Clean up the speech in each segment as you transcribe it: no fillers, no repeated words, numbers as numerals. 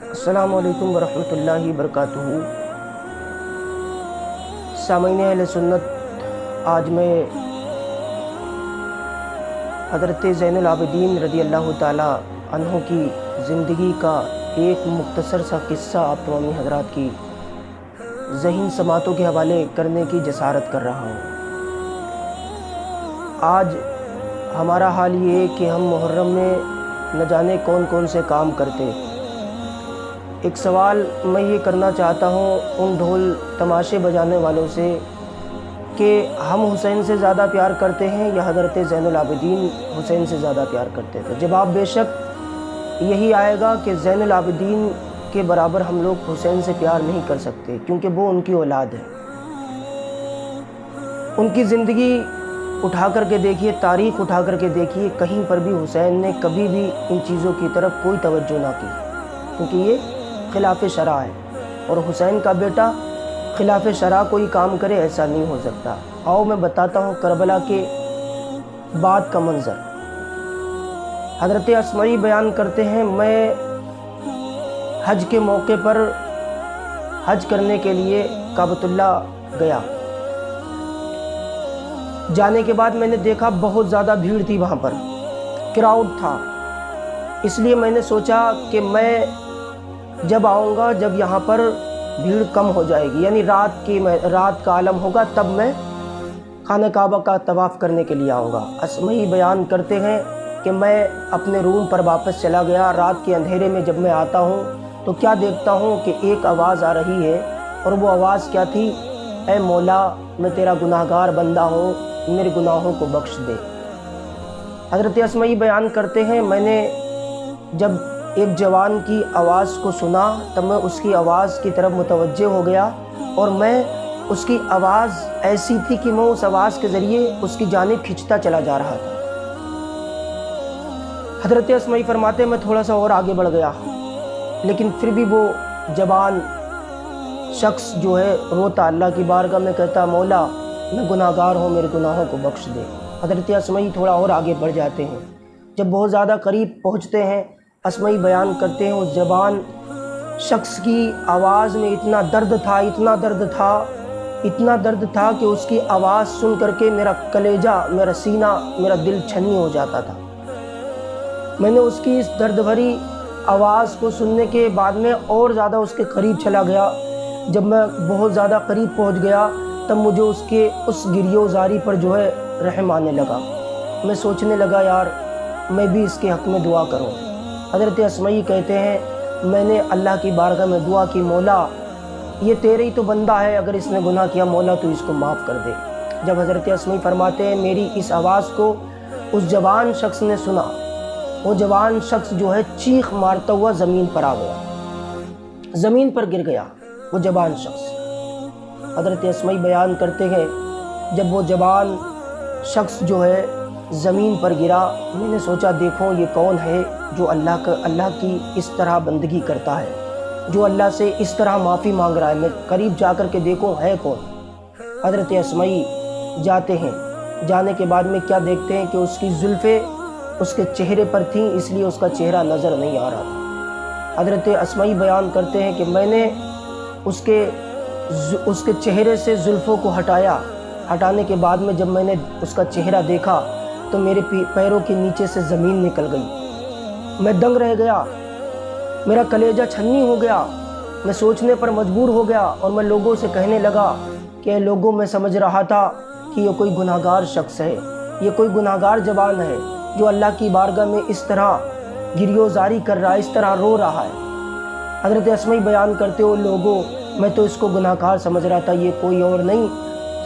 السلام علیکم ورحمۃ اللہ وبرکاتہ۔ سامعین اہل سنت، آج میں حضرت زین العابدین رضی اللہ تعالی عنہ کی زندگی کا ایک مختصر سا قصہ آپ تمام حضرات کی ذہن سماعتوں کے حوالے کرنے کی جسارت کر رہا ہوں۔ آج ہمارا حال یہ ہے کہ ہم محرم میں نہ جانے کون کون سے کام کرتے۔ ایک سوال میں یہ کرنا چاہتا ہوں ان ڈھول تماشے بجانے والوں سے کہ ہم حسین سے زیادہ پیار کرتے ہیں یا حضرت زین العابدین حسین سے زیادہ پیار کرتے تھے؟ جواب بے شک یہی آئے گا کہ زین العابدین کے برابر ہم لوگ حسین سے پیار نہیں کر سکتے، کیونکہ وہ ان کی اولاد ہے۔ ان کی زندگی اٹھا کر کے دیکھیے، تاریخ اٹھا کر کے دیکھیے، کہیں پر بھی حسین نے کبھی بھی ان چیزوں کی طرف کوئی توجہ نہ کی، کیونکہ یہ خلاف شرع ہے، اور حسین کا بیٹا خلاف شرع کوئی کام کرے ایسا نہیں ہو سکتا۔ آؤ میں بتاتا ہوں کربلا کے بعد کا منظر۔ حضرت اسمعی بیان کرتے ہیں، میں حج کے موقع پر حج کرنے کے لیے کعبۃ اللہ گیا۔ جانے کے بعد میں نے دیکھا بہت زیادہ بھیڑ تھی، وہاں پر کراؤڈ تھا، اس لیے میں نے سوچا کہ میں جب آؤں گا، جب یہاں پر بھیڑ کم ہو جائے گی، یعنی رات کا عالم ہوگا، تب میں خانہ کعبہ کا طواف کرنے کے لیے آؤں گا۔ اسمعی بیان کرتے ہیں کہ میں اپنے روم پر واپس چلا گیا۔ رات کے اندھیرے میں جب میں آتا ہوں تو کیا دیکھتا ہوں کہ ایک آواز آ رہی ہے، اور وہ آواز کیا تھی؟ اے مولا، میں تیرا گناہگار بندہ ہوں، میرے گناہوں کو بخش دے۔ حضرت اسمعی بیان کرتے ہیں، میں نے جب ایک جوان کی آواز کو سنا تب میں اس کی آواز کی طرف متوجہ ہو گیا، اور میں اس کی آواز ایسی تھی کہ میں اس آواز کے ذریعے اس کی جانب کھنچتا چلا جا رہا تھا۔ حضرت اسمعی فرماتے ہیں، میں تھوڑا سا اور آگے بڑھ گیا، لیکن پھر بھی وہ جوان شخص جو ہے روتا، اللہ کی بارگاہ میں کہتا، مولا میں گناہگار ہوں، میرے گناہوں کو بخش دے۔ حضرت اسمعی تھوڑا اور آگے بڑھ جاتے ہیں۔ جب بہت زیادہ قریب پہنچتے ہیں، اسمعی بیان کرتے ہیں، اس جوان شخص کی آواز میں اتنا درد تھا، اتنا درد تھا، اتنا درد تھا کہ اس کی آواز سن کر کے میرا کلیجہ، میرا سینہ، میرا دل چھنی ہو جاتا تھا۔ میں نے اس کی اس درد بھری آواز کو سننے کے بعد میں اور زیادہ اس کے قریب چلا گیا۔ جب میں بہت زیادہ قریب پہنچ گیا تب مجھے اس گریہ و زاری پر جو ہے رحم آنے لگا۔ میں سوچنے لگا، یار میں بھی اس کے حق میں دعا کروں۔ حضرت اسمعی کہتے ہیں، میں نے اللہ کی بارگاہ میں دعا کی، مولا یہ تیرے ہی تو بندہ ہے، اگر اس نے گناہ کیا مولا تو اس کو معاف کر دے۔ جب حضرت اسمعی فرماتے ہیں، میری اس آواز کو اس جوان شخص نے سنا، وہ جوان شخص جو ہے چیخ مارتا ہوا زمین پر آ گیا، زمین پر گر گیا وہ جوان شخص۔ حضرت اسمعی بیان کرتے ہیں، جب وہ جوان شخص جو ہے زمین پر گرا، میں نے سوچا دیکھو یہ کون ہے جو اللہ کی اس طرح بندگی کرتا ہے، جو اللہ سے اس طرح معافی مانگ رہا ہے۔ میں قریب جا کر کے دیکھوں ہے کون۔ حضرت اسمعی جاتے ہیں، جانے کے بعد میں کیا دیکھتے ہیں کہ اس کی زلفیں اس کے چہرے پر تھیں، اس لیے اس کا چہرہ نظر نہیں آ رہا تھا۔ حضرت اسمعی بیان کرتے ہیں کہ میں نے اس کے چہرے سے زلفوں کو ہٹایا۔ ہٹانے کے بعد میں جب میں نے اس کا چہرہ دیکھا تو میرے پیروں کے نیچے سے زمین نکل گئی، میں دنگ رہ گیا، میرا کلیجہ چھنی ہو گیا، میں سوچنے پر مجبور ہو گیا، اور میں لوگوں سے کہنے لگا کہ اے لوگوں، میں سمجھ رہا تھا کہ یہ کوئی گناہگار شخص ہے، یہ کوئی گناہگار جوان ہے جو اللہ کی بارگاہ میں اس طرح گریہ و زاری کر رہا ہے، اس طرح رو رہا ہے۔ حضرت اسمعی بیان کرتے ہو، لوگوں میں تو اس کو گناہگار سمجھ رہا تھا، یہ کوئی اور نہیں،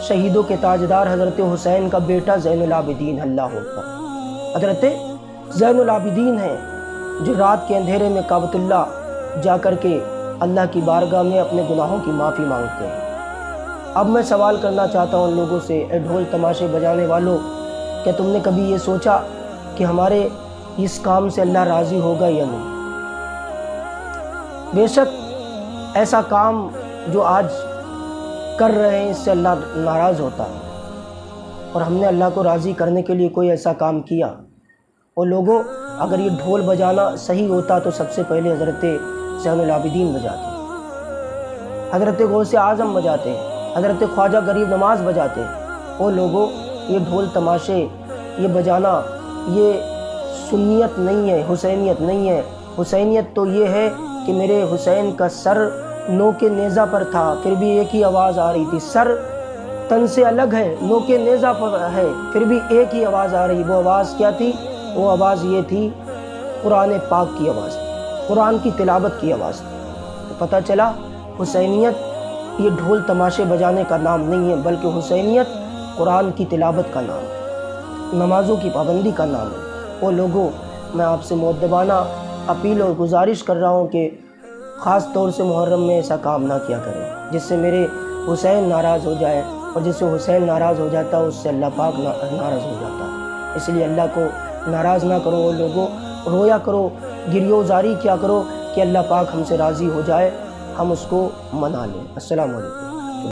شہیدوں کے تاجدار حضرت حسین کا بیٹا زین العابدین اللہ اکبر، حضرت زین العابدین ہیں جو رات کے اندھیرے میں کعبۃ اللہ جا کر کے اللہ کی بارگاہ میں اپنے گناہوں کی معافی مانگتے ہیں۔ اب میں سوال کرنا چاہتا ہوں ان لوگوں سے، اے ڈھول تماشے بجانے والوں، کیا تم نے کبھی یہ سوچا کہ ہمارے اس کام سے اللہ راضی ہوگا یا نہیں؟ بے شک ایسا کام جو آج کر رہے ہیں اس سے اللہ ناراض ہوتا ہے، اور ہم نے اللہ کو راضی کرنے کے لیے کوئی ایسا کام کیا۔ اور لوگوں، اگر یہ ڈھول بجانا صحیح ہوتا تو سب سے پہلے حضرت زین العابدین بجاتے، حضرت غوث اعظم بجاتے، حضرت خواجہ غریب نواز بجاتے۔ وہ لوگوں، یہ ڈھول تماشے، یہ بجانا، یہ سنیت نہیں ہے، حسینیت نہیں ہے۔ حسینیت تو یہ ہے کہ میرے حسین کا سر نوک نیزہ پر تھا، پھر بھی ایک ہی آواز آ رہی تھی۔ سر تن سے الگ ہے، نوک نیزہ پر ہے، پھر بھی ایک ہی آواز آ رہی۔ وہ آواز کیا تھی؟ وہ آواز یہ تھی، قرآن پاک کی آواز تھی، قرآن کی تلاوت کی آواز تھی۔ تو پتہ چلا حسینیت یہ ڈھول تماشے بجانے کا نام نہیں ہے، بلکہ حسینیت قرآن کی تلاوت کا نام ہے، نمازوں کی پابندی کا نام ہے۔ وہ لوگوں، میں آپ سے مؤدبانہ اپیل اور گزارش کر رہا ہوں کہ خاص طور سے محرم میں ایسا کام نہ کیا کریں جس سے میرے حسین ناراض ہو جائے، اور جس سے حسین ناراض ہو جاتا ہے اس سے اللہ پاک ناراض ہو جاتا ہے۔ اس لیے اللہ کو ناراض نہ کرو، وہ لوگوں رویا کرو، گریو زاری کیا کرو کہ اللہ پاک ہم سے راضی ہو جائے، ہم اس کو منا لیں۔ السلام علیکم۔